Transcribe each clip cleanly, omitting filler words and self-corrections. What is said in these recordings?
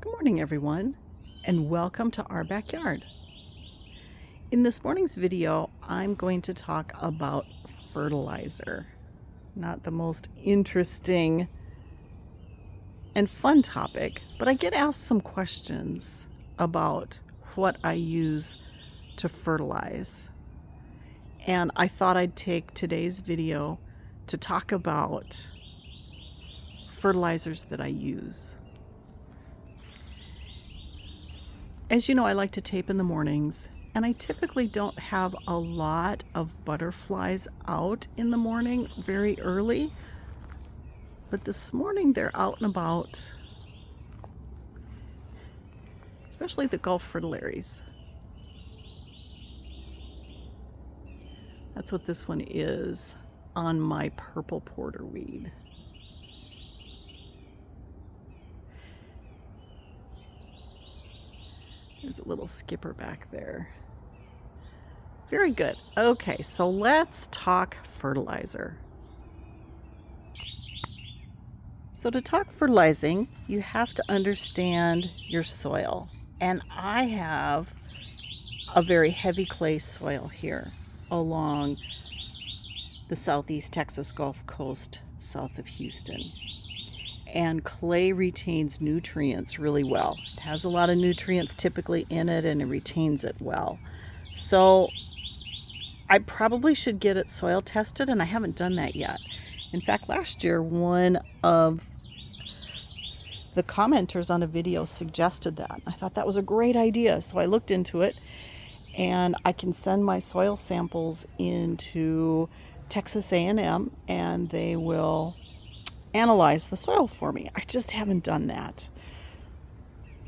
Good morning, everyone, and welcome to our backyard. In this morning's video, I'm going to talk about fertilizer. Not the most interesting and fun topic, but I get asked some questions about what I use to fertilize. And I thought I'd take today's video to talk about fertilizers that I use. As you know, I like to tape in the mornings, and I typically don't have a lot of butterflies out in the morning very early, but this morning they're out and about, especially the Gulf fritillaries. That's what this one is on my purple porterweed. There's a little skipper back there. Very good. Okay, so let's talk fertilizer. So to talk fertilizing, you have to understand your soil. And I have a very heavy clay soil here along the southeast Texas Gulf Coast south of Houston. And clay retains nutrients really well. It has a lot of nutrients typically in it, and it retains it well. So I probably should get it soil tested, and I haven't done that yet. In fact, last year, one of the commenters on a video suggested that. I thought that was a great idea, so I looked into it, and I can send my soil samples into Texas A&M, and they will analyze the soil for me. I just haven't done that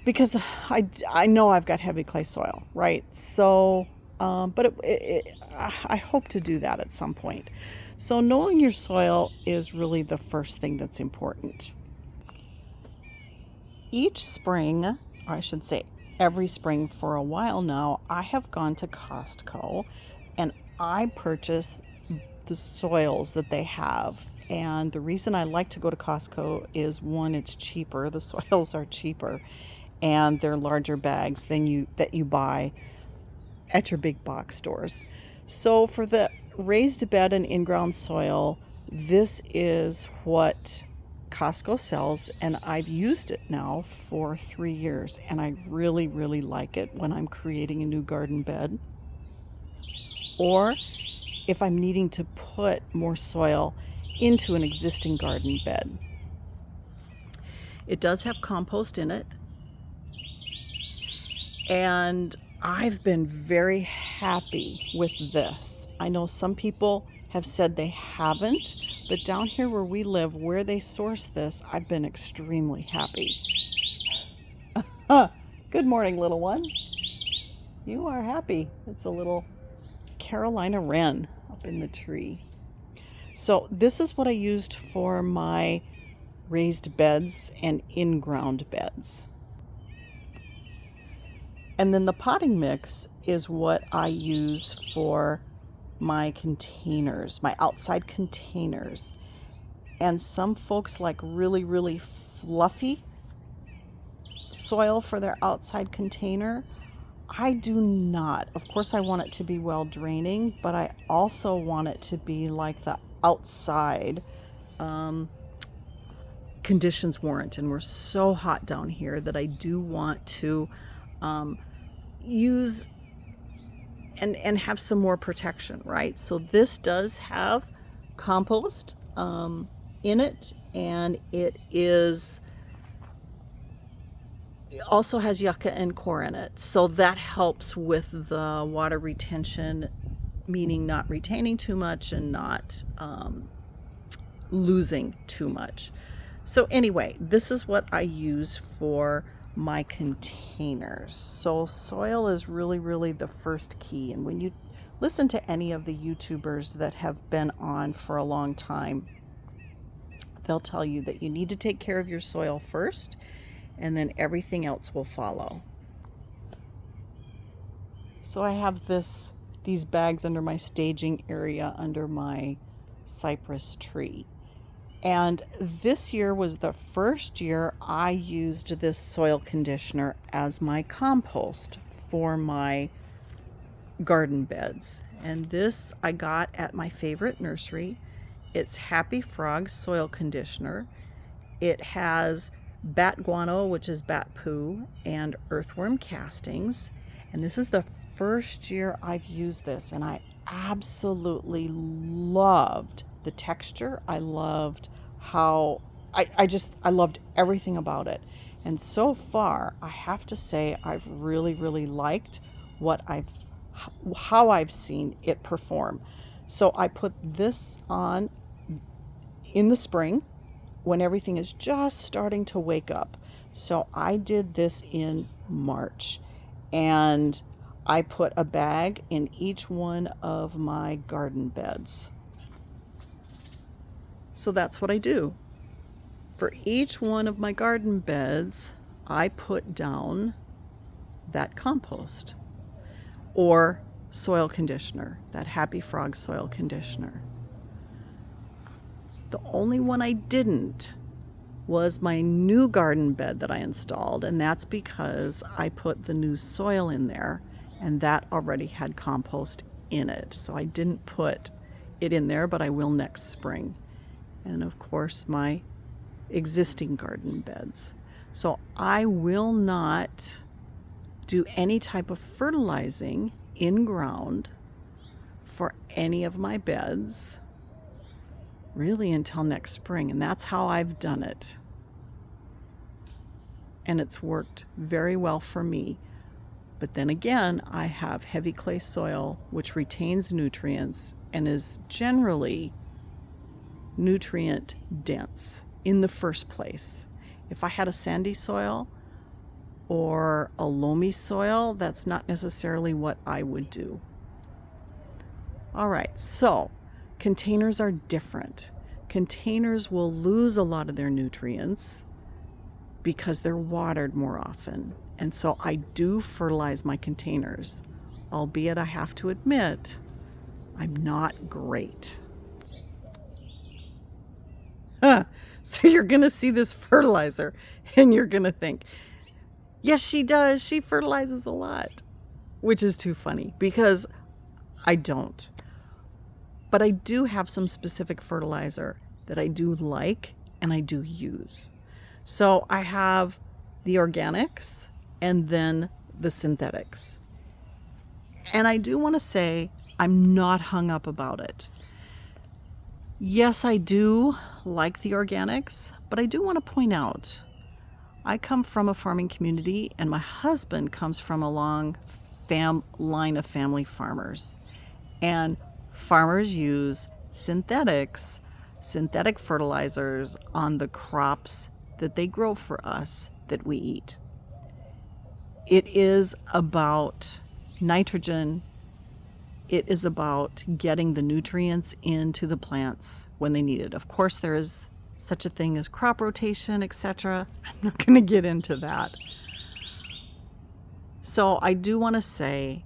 because I know I've got heavy clay soil, right? So, but I hope to do that at some point. So knowing your soil is really the first thing that's important. Each spring, or I should say every spring for a while now, I have gone to Costco and I purchase the soils that they have. And the reason I like to go to Costco is, one, it's cheaper. The soils are cheaper, and they're larger bags than that you buy at your big box stores. So for the raised bed and in-ground soil, this is what Costco sells, and I've used it now for 3 years, and I really, really like it when I'm creating a new garden bed, or if I'm needing to put more soil into an existing garden bed. It does have compost in it, and I've been very happy with this. I know some people have said they haven't, but down here where we live, where they source this, I've been extremely happy. Good morning, little one. You are happy. It's a little Carolina wren up in the tree. So this is what I used for my raised beds and in-ground beds. And then the potting mix is what I use for my containers, my outside containers. And some folks like really, really fluffy soil for their outside container. I do not. Of course, I want it to be well draining, but I also want it to be like the outside conditions warrant. And we're so hot down here that I do want to use and have some more protection, right? So this does have compost in it, and it also has yucca and core in it. So that helps with the water retention, meaning not retaining too much and not losing too much. So anyway, this is what I use for my containers. So soil is really, really the first key. And when you listen to any of the YouTubers that have been on for a long time, they'll tell you that you need to take care of your soil first, and then everything else will follow. So I have these bags under my staging area under my cypress tree. And this year was the first year I used this soil conditioner as my compost for my garden beds. And this I got at my favorite nursery. It's Happy Frog soil conditioner. It has bat guano, which is bat poo, and earthworm castings. And this is the first year I've used this, and I absolutely loved the texture. I loved how I loved everything about it. And so far, I have to say I've really liked what how I've seen it perform. So I put this on in the spring when everything is just starting to wake up. So I did this in March, and I put a bag in each one of my garden beds. So that's what I do. For each one of my garden beds, I put down that compost or soil conditioner, that Happy Frog soil conditioner. The only one I didn't was my new garden bed that I installed, and that's because I put the new soil in there, and that already had compost in it. So I didn't put it in there, but I will next spring. And of course, my existing garden beds. So I will not do any type of fertilizing in ground for any of my beds really until next spring, and that's how I've done it. And it's worked very well for me. But then again, I have heavy clay soil which retains nutrients and is generally nutrient dense in the first place. If I had a sandy soil or a loamy soil, that's not necessarily what I would do. All right, so containers are different. Containers will lose a lot of their nutrients because they're watered more often. And so I do fertilize my containers, albeit I have to admit, I'm not great. So you're going to see this fertilizer and you're going to think, yes, she does. She fertilizes a lot, which is too funny because I don't. But I do have some specific fertilizer that I do like and I do use. So I have the organics and then the synthetics. And I do want to say I'm not hung up about it. Yes, I do like the organics, but I do want to point out I come from a farming community and my husband comes from a long line of family farmers. And farmers use synthetic fertilizers on the crops that they grow for us that we eat. It is about nitrogen. It is about getting the nutrients into the plants when they need it. Of course, there is such a thing as crop rotation, etc. I'm not going to get into that. So I do want to say,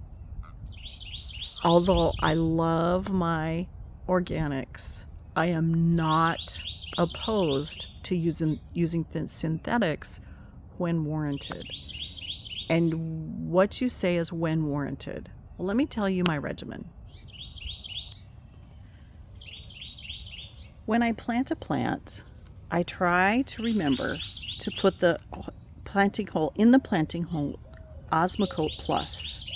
although I love my organics, I am not opposed to using the synthetics when warranted. And what you say is when warranted. Well, let me tell you my regimen. When I plant a plant, I try to remember to put the planting hole Osmocote Plus.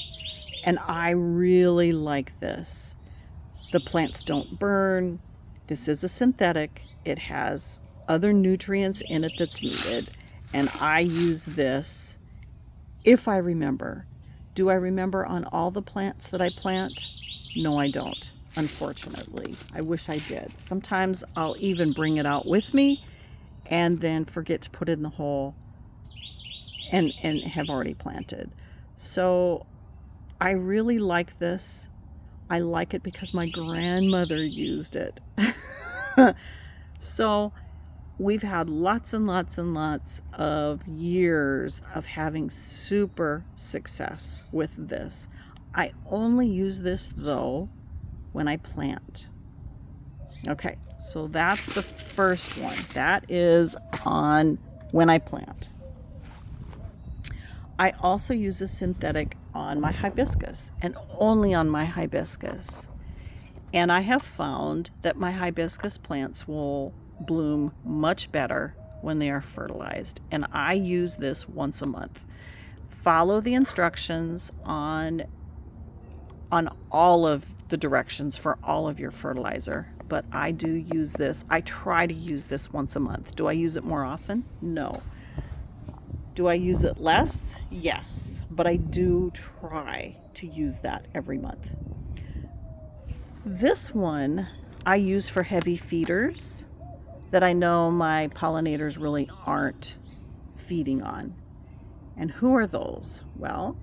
And I really like this. The plants don't burn. This is a synthetic. It has other nutrients in it that's needed. And I use this if I remember. Do I remember on all the plants that I plant? No, I don't, unfortunately. I wish I did. Sometimes I'll even bring it out with me and then forget to put it in the hole and have already planted. So I really like this. I like it because my grandmother used it. So we've had lots and lots and lots of years of having super success with this. I only use this though when I plant. Okay, so that's the first one. That is on when I plant. I also use a synthetic on my hibiscus, and only on my hibiscus. And I have found that my hibiscus plants will bloom much better when they are fertilized. And I use this once a month. Follow the instructions on all of the directions for all of your fertilizer. But I do use this. I try to use this once a month. Do I use it more often? No. Do I use it less? Yes. But I do try to use that every month. This one I use for heavy feeders that I know my pollinators really aren't feeding on. And who are those? Well,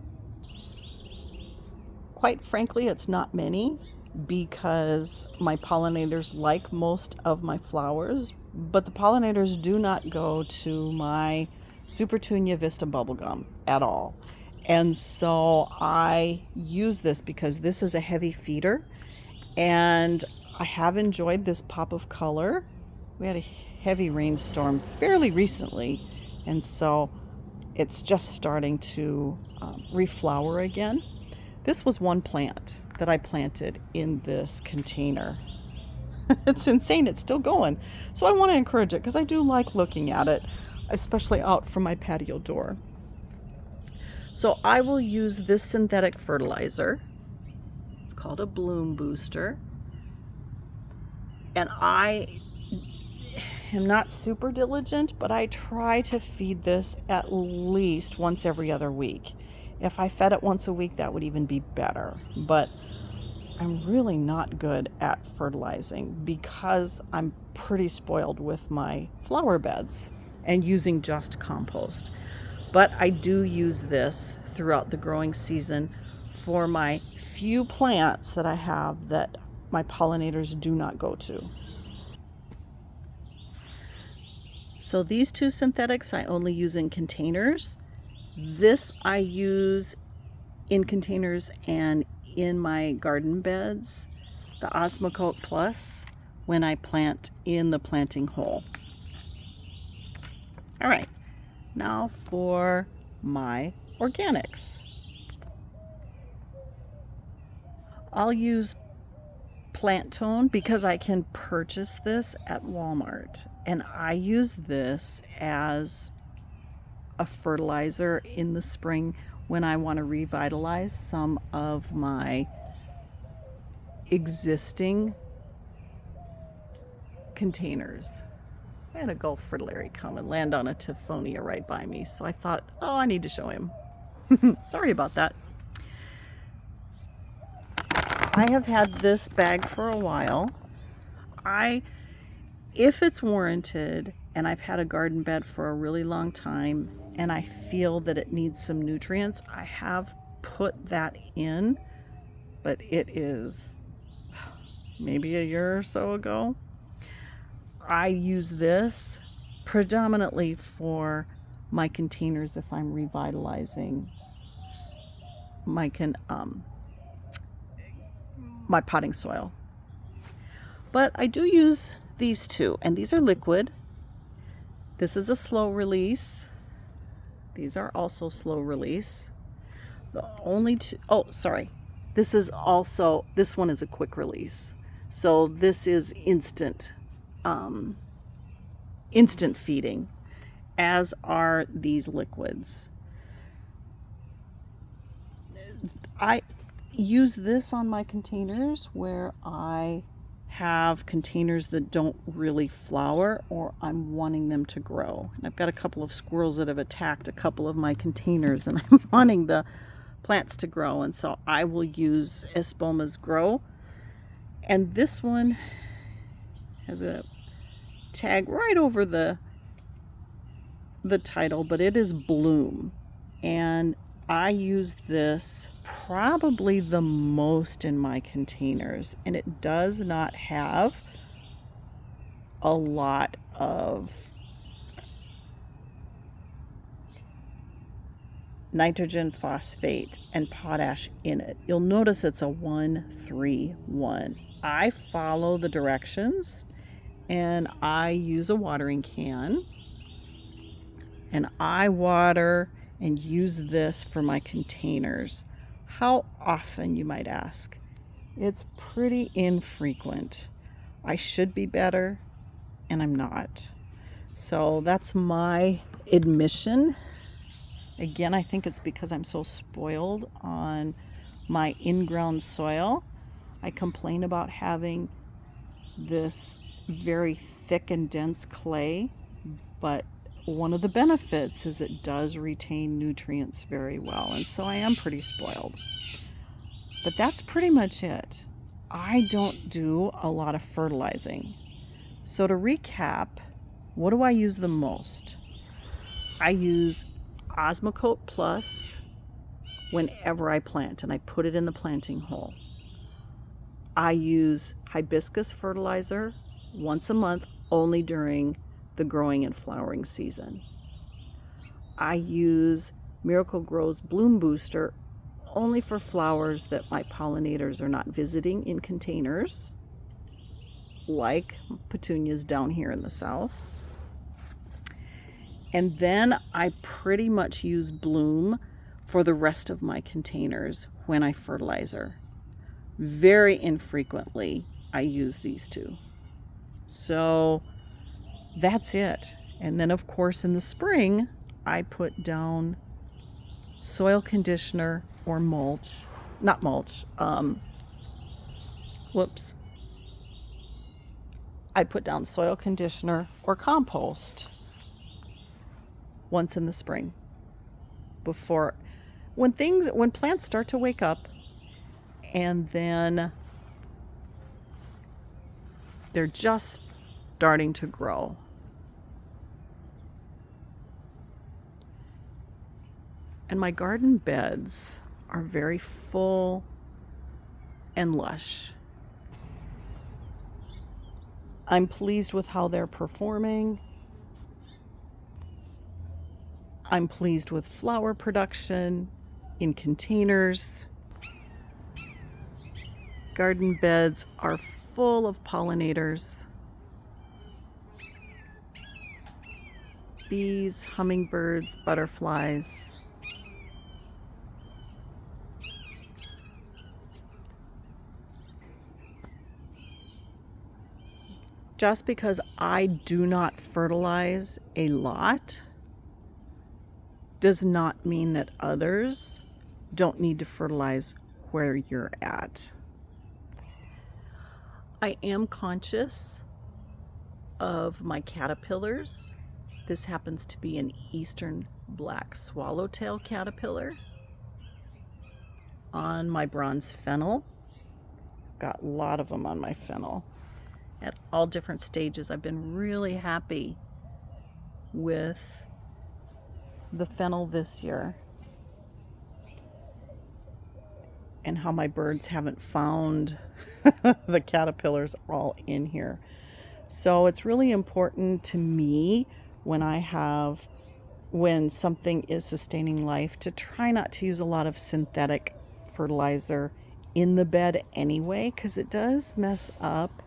quite frankly, it's not many because my pollinators like most of my flowers, but the pollinators do not go to my Supertunia Vista bubblegum at all. And so I use this because this is a heavy feeder, and I have enjoyed this pop of color. We had a heavy rainstorm fairly recently, and so it's just starting to reflower again. This was one plant that I planted in this container. It's insane, it's still going. So I want to encourage it because I do like looking at it, especially out from my patio door. So I will use this synthetic fertilizer. It's called a bloom booster. And I am not super diligent, but I try to feed this at least once every other week. If I fed it once a week, that would even be better. But I'm really not good at fertilizing because I'm pretty spoiled with my flower beds and using just compost. But I do use this throughout the growing season for my few plants that I have that my pollinators do not go to. So these two synthetics I only use in containers. This I use in containers and in my garden beds, the Osmocote Plus, when I plant in the planting hole. All right, now for my organics. I'll use Plant Tone because I can purchase this at Walmart, and I use this as a fertilizer in the spring when I want to revitalize some of my existing containers. I had a Gulf fritillary come and land on a Tithonia right by me, so I thought, oh, I need to show him. Sorry about that. I have had this bag for a while. If it's warranted and I've had a garden bed for a really long time and I feel that it needs some nutrients, I have put that in, but it is maybe a year or so ago. I use this predominantly for my containers if I'm revitalizing my my potting soil. But I do use these two, and these are liquid. This is a slow release. These are also slow release. The only two, oh, sorry. This one is a quick release. So this is instant feeding, as are these liquids. I use this on my containers where I have containers that don't really flower or I'm wanting them to grow. And I've got a couple of squirrels that have attacked a couple of my containers and I'm wanting the plants to grow, and so I will use Espoma's Grow. And this one has a tag right over the title, but it is Bloom. And I use this probably the most in my containers, and it does not have a lot of nitrogen, phosphate, and potash in it. You'll notice it's a 1-3-1. I follow the directions and I use a watering can, and I water and use this for my containers. How often, you might ask? It's pretty infrequent. I should be better, and I'm not. So that's my admission. Again, I think it's because I'm so spoiled on my in-ground soil. I complain about having this very thick and dense clay, but one of the benefits is it does retain nutrients very well, and so I am pretty spoiled. But that's pretty much it. I don't do a lot of fertilizing. So to recap, what do I use the most? I use Osmocote Plus whenever I plant, and I put it in the planting hole. I use hibiscus fertilizer once a month, only during the growing and flowering season. I use Miracle Grow's Bloom Booster only for flowers that my pollinators are not visiting in containers, like petunias down here in the south. And then I pretty much use Bloom for the rest of my containers when I fertilizer. Very infrequently I use these two. So that's it. And then of course in the spring I put down soil conditioner or mulch. Not mulch. I put down soil conditioner or compost once in the spring, before when plants start to wake up and then they're just starting to grow. And my garden beds are very full and lush. I'm pleased with how they're performing. I'm pleased with flower production in containers. Garden beds are full of pollinators. Bees, hummingbirds, butterflies. Just because I do not fertilize a lot does not mean that others don't need to fertilize where you're at. I am conscious of my caterpillars. This happens to be an eastern black swallowtail caterpillar on my bronze fennel. Got a lot of them on my fennel at all different stages. I've been really happy with the fennel this year and how my birds haven't found the caterpillars all in here. So it's really important to me when something is sustaining life to try not to use a lot of synthetic fertilizer in the bed anyway, because it does mess up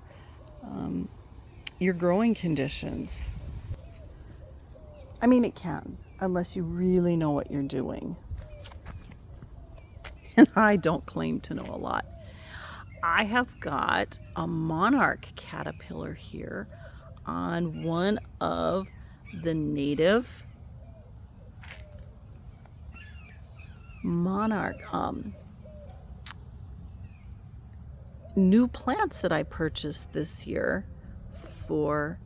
your growing conditions. I mean, it can, unless you really know what you're doing. And I don't claim to know a lot. I have got a monarch caterpillar here on one of the native monarch new plants that I purchased this year for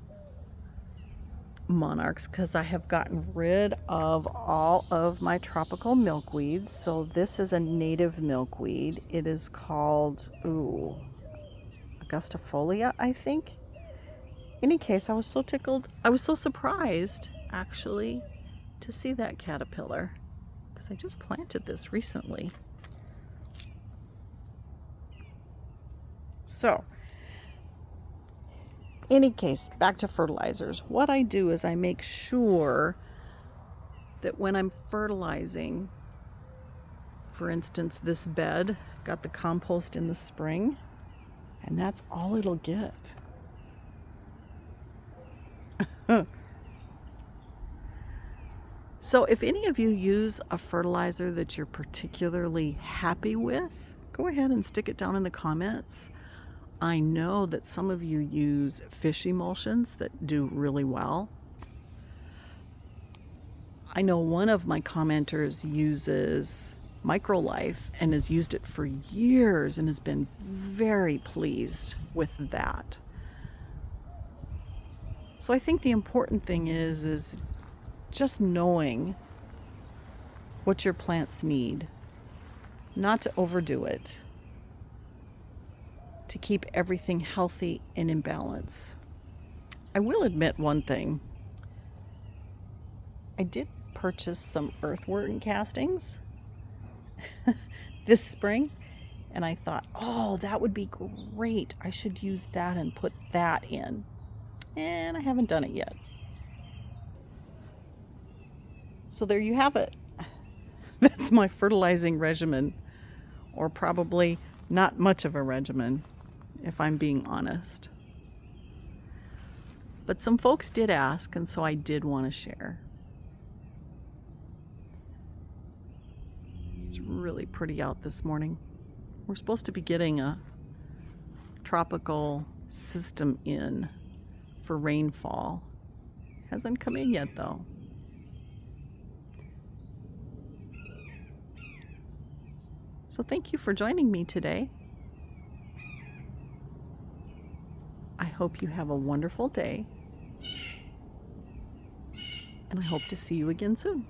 monarchs, because I have gotten rid of all of my tropical milkweeds. So this is a native milkweed. It is called Augustifolia, I think. In any case, I was so tickled. I was so surprised actually to see that caterpillar, because I just planted this recently. So any case, back to fertilizers. What I do is I make sure that when I'm fertilizing, for instance, this bed got the compost in the spring, and that's all it'll get. So if any of you use a fertilizer that you're particularly happy with, go ahead and stick it down in the comments. I know that some of you use fish emulsions that do really well. I know one of my commenters uses Microlife and has used it for years and has been very pleased with that. So I think the important thing is just knowing what your plants need, not to overdo it, to keep everything healthy and in balance. I will admit one thing. I did purchase some earthworm castings this spring, and I thought, oh, that would be great. I should use that and put that in. And I haven't done it yet. So there you have it. That's my fertilizing regimen, or probably not much of a regimen, if I'm being honest. But some folks did ask, and so I did want to share. It's really pretty out this morning. We're supposed to be getting a tropical system in for rainfall. Hasn't come in yet, though. So thank you for joining me today. I hope you have a wonderful day, and I hope to see you again soon.